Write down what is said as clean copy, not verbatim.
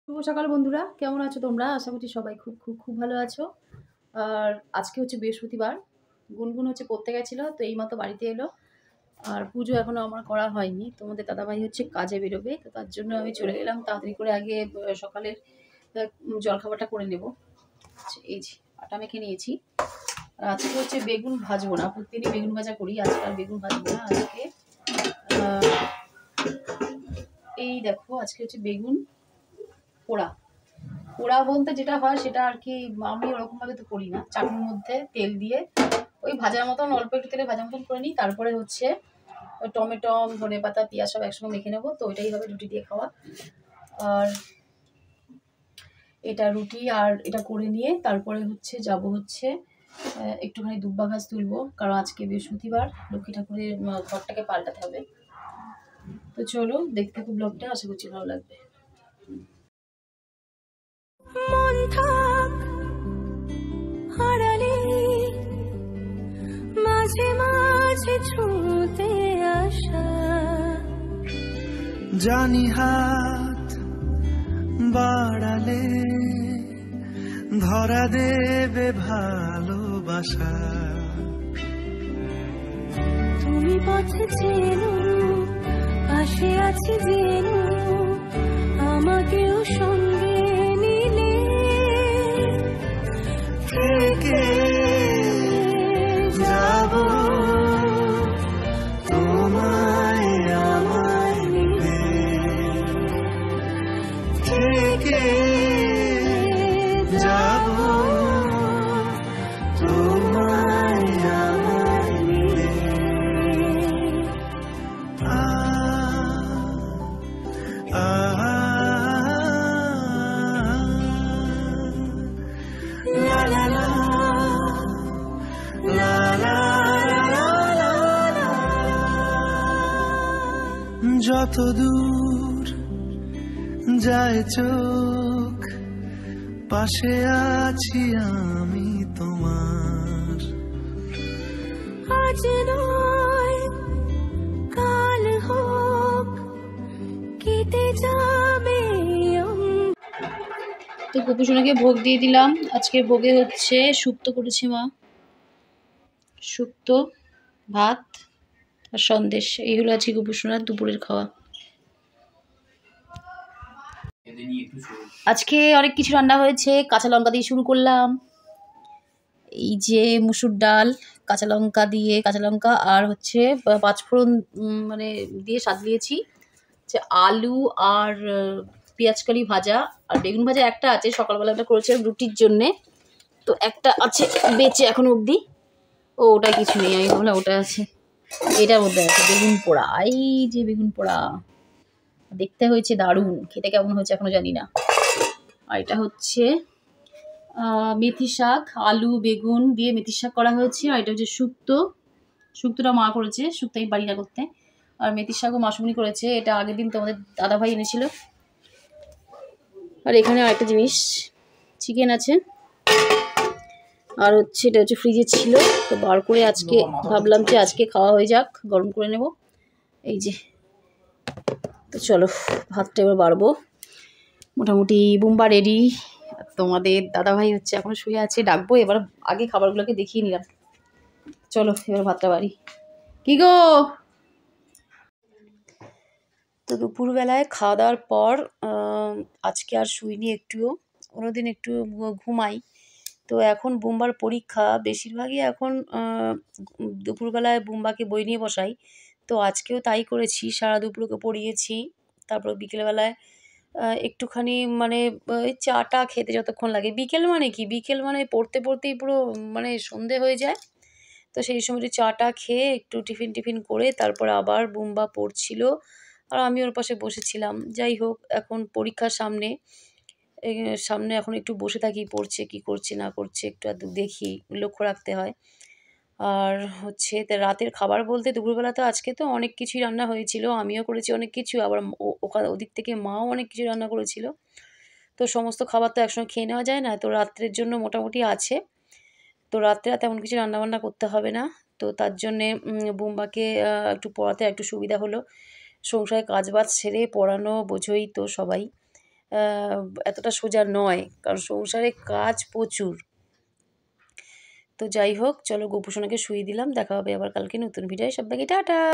শুভ সকাল বন্ধুরা, কেমন আছো তোমরা? আশা করছি সবাই খুব খুব খুব ভালো আছো। আর আজকে হচ্ছে বৃহস্পতিবার। গুনগুন হচ্ছে পড়তে গেছিল, তো এইমাত্র বাড়িতে এলো। আর পুজো এখনো আমার করা হয়নি। তোমাদের দাদাভাই হচ্ছে কাজে বেরোবে, তো তার জন্য আমি চলে গেলাম তাড়াতাড়ি করে আগে সকালের জলখাবারটা করে নেব। আচ্ছা, এই যে আটা মেখে নিয়েছি। আর আজকে হচ্ছে বেগুন ভাজবো না, প্রতিদিনই বেগুন ভাজা করি, আজকে আর বেগুন ভাজবো না। আজকে এই দেখো, আজকে হচ্ছে বেগুন পোড়া। পোড়া বলতে যেটা হয় সেটা আর কি, আমি ওরকমভাবে তো করি না। চাটনির মধ্যে তেল দিয়ে ওই ভাজার মতন, অল্প একটু তেলে ভাজার মতন করে নিই। তারপরে হচ্ছে ওই টমেটো, ধনেপাতা, পেঁয়াজ সব একসঙ্গে মেখে নেবো, তো ওইটাই হবে রুটি দিয়ে খাওয়া। আর এটা রুটি আর এটা করে নিয়ে তারপরে হচ্ছে যাব হচ্ছে একটুখানি দুব্বা ঘাস তুলবো, কারণ আজকে বৃহস্পতিবার, লক্ষ্মী ঠাকুরের ঘরটাকে পাল্টাতে হবে। তো চলো দেখতে থাকো ব্লগটা, আশা করছি ভালো লাগবে। মন থাক হারালে মাঝে মাঝে ছুঁতে আসা, জানি হাত বাড়ালে ধরা দেবে ভালোবাসা। তুমি পথে চেনো, পাশে আছি জেনো, আমাকেও সঙ্গে নিলে থেকে যাব তোমায় আমার নিবে, থেকে যাব তোমায় আমার নিবে। আ আ লা লা লা লা লা লা লা। যত দূর যায় চোখ, পাশে আছি আমি তোমার। আজ নয় কাল হোক, কেটে যাবে তো গোপুসোনাকে ভোগ দিয়ে দিলাম। আজকের ভোগে হচ্ছে শুক্তো করেছে মা, শুক্তো, ভাত আর সন্দেশ। এই হলো আজকে গোপুসোনার দুপুরের খাওয়া। আজকে অনেক কিছু রান্না হয়েছে। কাঁচা লঙ্কা দিয়ে শুরু করলাম। এই যে মুসুর ডাল, কাঁচা লঙ্কা দিয়ে, কাঁচা লঙ্কা আর হচ্ছে পাঁচফোড়ন মানে দিয়ে সাজিয়েছি। যে আলু আর পেঁয়াজকালি ভাজা আর বেগুন ভাজা একটা আছে, সকালবেলা একটা করেছিলাম রুটির জন্যে, তো একটা আছে বেঁচে এখনো অবধি। ও ওটা কিছু নেই, আমি ভাবলাম ওটা আছে। এটার মধ্যে আছে বেগুন পোড়া। এই যে বেগুন পোড়া দেখতে হয়েছে দারুণ, খেতে কেমন হয়েছে এখনো জানি না। আর এটা হচ্ছে মেথি শাক, আলু বেগুন দিয়ে মেথি শাক করা হয়েছে। আর এটা হচ্ছে শুক্তো, শুক্তোটা মা করেছে, শুক্তো আমি পারি না করতে। আর মেথি শাকও মাসুমনি করেছে, এটা আগের দিন তোমাদের দাদাভাই এনেছিল। আর এখানে আরেকটা জিনিস, চিকেন আছে। আর হচ্ছে এটা হচ্ছে ফ্রিজে ছিল, তো বার করে আজকে ভাবলাম যে আজকে খাওয়া হয়ে যাক, গরম করে নেব। এই যে, তো চলো ভাতটা এবার বাড়বো। মোটামুটি বুম্বা রেডি। তোমাদের দাদাভাই হচ্ছে এখনো শুয়ে আছে, ডাকবো এবার। আগে খাবারগুলোকে দেখিয়ে নিলাম। চলো এবার ভাতটা বাড়ি। কি গো? তো দুপুরবেলায় খাওয়া দাওয়ার পর আজকে আর শুইনি একটুও, অন্যদিন একটু ঘুমাই। তো এখন বুম্বার পরীক্ষা, বেশিরভাগই এখন দুপুরবেলায় বুম্বাকে বই নিয়ে বসাই। তো আজকেও তাই করেছি, সারা দুপুর ওকে পড়িয়েছি। তারপর বিকেলবেলায় একটুখানি মানে ওই চাটা খেতে যতক্ষণ লাগে, বিকেল মানে কি, বিকেল মানে পড়তে পড়তেই পুরো মানে সন্ধে হয়ে যায়। তো সেই সময় একটু চাটা খেয়ে একটু টিফিন টিফিন করে তারপর আবার বুম্বা পড়ছিল আর আমি ওর পাশে বসেছিলাম। যাই হোক, এখন পরীক্ষার সামনে, সামনে এখন একটু বসে থাকি, পড়ছে কি করছে না করছে একটু আধটু দেখি, লক্ষ্য রাখতে হয়। আর হচ্ছে রাতের খাবার বলতে দুপুরবেলা তো আজকে তো অনেক কিছুই রান্না হয়েছিল, আমিও করেছি অনেক কিছু, আবার ওদিক থেকে মাও অনেক কিছু রান্না করেছিল। তো সমস্ত খাবার তো একসঙ্গে খেয়ে নেওয়া যায় না, তো রাত্রের জন্য মোটামুটি আছে। তো রাত্রে আর তেমন কিছু রান্নাবান্না করতে হবে না। তো তার জন্যে বুম্বাকে একটু পড়াতে একটু সুবিধা হলো। সংসারে কাজবাজ সেরে পড়ানো বোঝোই তো সবাই। এতটা সোজা নয়, কারণ সংসারে কাজ প্রচুর। তো যাই হোক, চলো গোপুসোনাকে শুইয়ে দিলাম। দেখা হবে আবার কালকে নতুন ভিডিওয়। সবাইকে টাটা।